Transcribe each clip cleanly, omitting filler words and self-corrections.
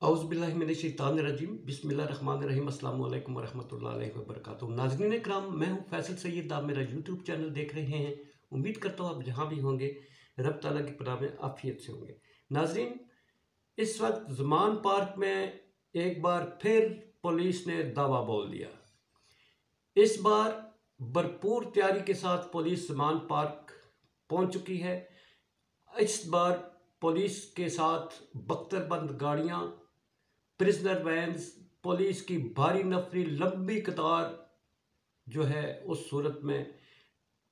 औज़ुबिल्लाहिमिनश्शैतानिर्रजीम बिस्मिल्लाहिर्रहमानिर्रहीम अस्सलामु अलैकुम वरहमतुल्लाहि वबरकातुहू। नाज़रीन इकराम, मैं हूँ फैसल सैयद। आप मेरा यूट्यूब चैनल देख रहे हैं। उम्मीद करता हूँ आप जहाँ भी होंगे रब ताला की पनाह में आफियत से होंगे। नाज़रीन, इस वक्त ज़मान पार्क में एक बार फिर पुलिस ने दावा बोल दिया। इस बार भरपूर तैयारी के साथ पुलिस ज़मान पार्क पहुँच चुकी है। इस बार पुलिस के साथ बख्तरबंद गाड़ियाँ, प्रिजनर वैन्स, पुलिस की भारी नफरी लंबी कतार जो है उस सूरत में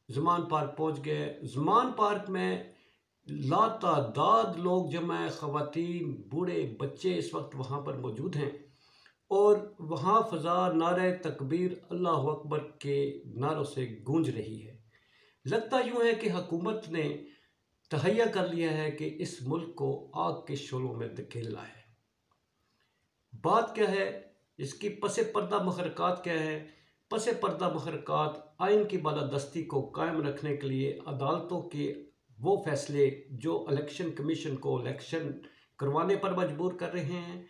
ज़मान पार्क पहुंच गए। ज़मान पार्क में लातादाद लोग जमा है, ख़वातीन, बूढ़े, बच्चे इस वक्त वहाँ पर मौजूद हैं और वहाँ फ़ज़ा नारे तकबीर, अल्लाह अकबर के नारों से गूंज रही है। लगता यूँ है कि हुकूमत ने तहैया कर लिया है कि इस मुल्क को आग के शोलों में धकेलना है। बात क्या है, इसकी पसे पर्दा महरक़ात क्या है? पसे पर्दा महरक़ात आइन की बालादस्ती को कायम रखने के लिए अदालतों के वो फैसले जो इलेक्शन कमीशन को इलेक्शन करवाने पर मजबूर कर रहे हैं,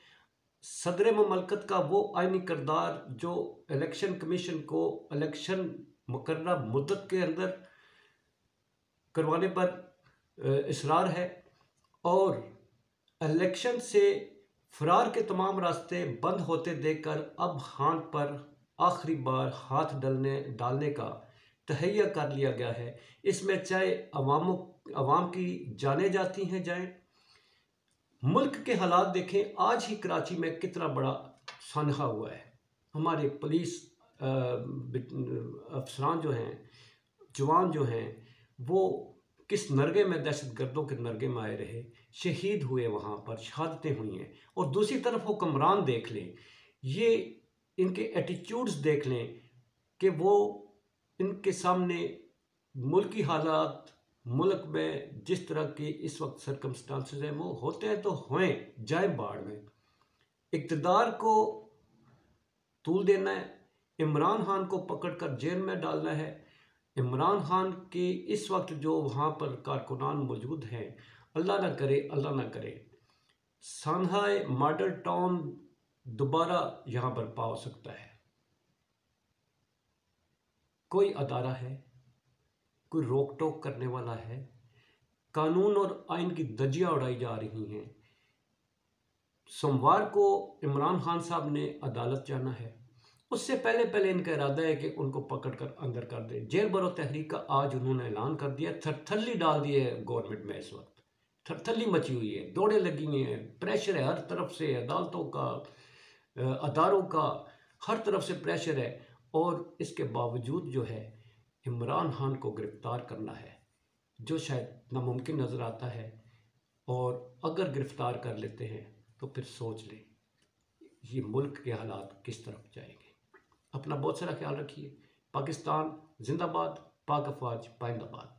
सदर ममलकत का वो आइनी किरदार जो इलेक्शन कमीशन को इलेक्शन मुकर्ररा मुद्दत के अंदर करवाने पर इसरार है, और इलेक्शन से फरार के तमाम रास्ते बंद होते देखकर अब हाथ पर आखिरी बार हाथ डालने का तहैया कर लिया गया है। इसमें चाहे अवाम की जानें जाती हैं जाएं। मुल्क के हालात देखें, आज ही कराची में कितना बड़ा सानहा हुआ है। हमारे पुलिस अफसरान जो हैं, जवान जो हैं, वो किस नरगे में, दहशत गर्दों के नरगे में आए रहे, शहीद हुए, वहाँ पर शहादतें हुई हैं। और दूसरी तरफ हुक्मरान देख लें, ये इनके एटीट्यूड्स देख लें कि वो इनके सामने मुल्की हालात, मुल्क में जिस तरह की इस वक्त सरकमस्टांसेस हैं वो होते हैं तो होएं, जाए बाढ़ में। इक़्तिदार को तूल देना है, इमरान खान को पकड़कर जेल में डालना है। इमरान खान के इस वक्त जो वहाँ पर कारकुनान मौजूद हैं, अल्लाह ना करे सान्हाए मॉडल टाउन दोबारा यहाँ बर्पा हो सकता है। कोई अदारा है, कोई रोक टोक करने वाला है? कानून और आइन की धज्जियाँ उड़ाई जा रही हैं। सोमवार को इमरान खान साहब ने अदालत जाना है। उससे पहले इनका इरादा है कि उनको पकड़कर अंदर कर दे। जेल बरो तहरीक का आज उन्होंने ऐलान कर दिया। थरथल्ली डाल दी है गवर्नमेंट में। इस वक्त थरथल्ली मची हुई है, दौड़े लगी हुई हैं, प्रेशर है हर तरफ से, अदालतों का, अदारों का, हर तरफ से प्रेशर है। और इसके बावजूद जो है इमरान खान को गिरफ्तार करना है, जो शायद नामुमकिन नज़र आता है। और अगर गिरफ्तार कर लेते हैं तो फिर सोच लें ये मुल्क के हालात किस तरफ जाएंगे। अपना बहुत सारा ख्याल रखिए। पाकिस्तान जिंदाबाद, पाक अफवाज पाइंदाबाद।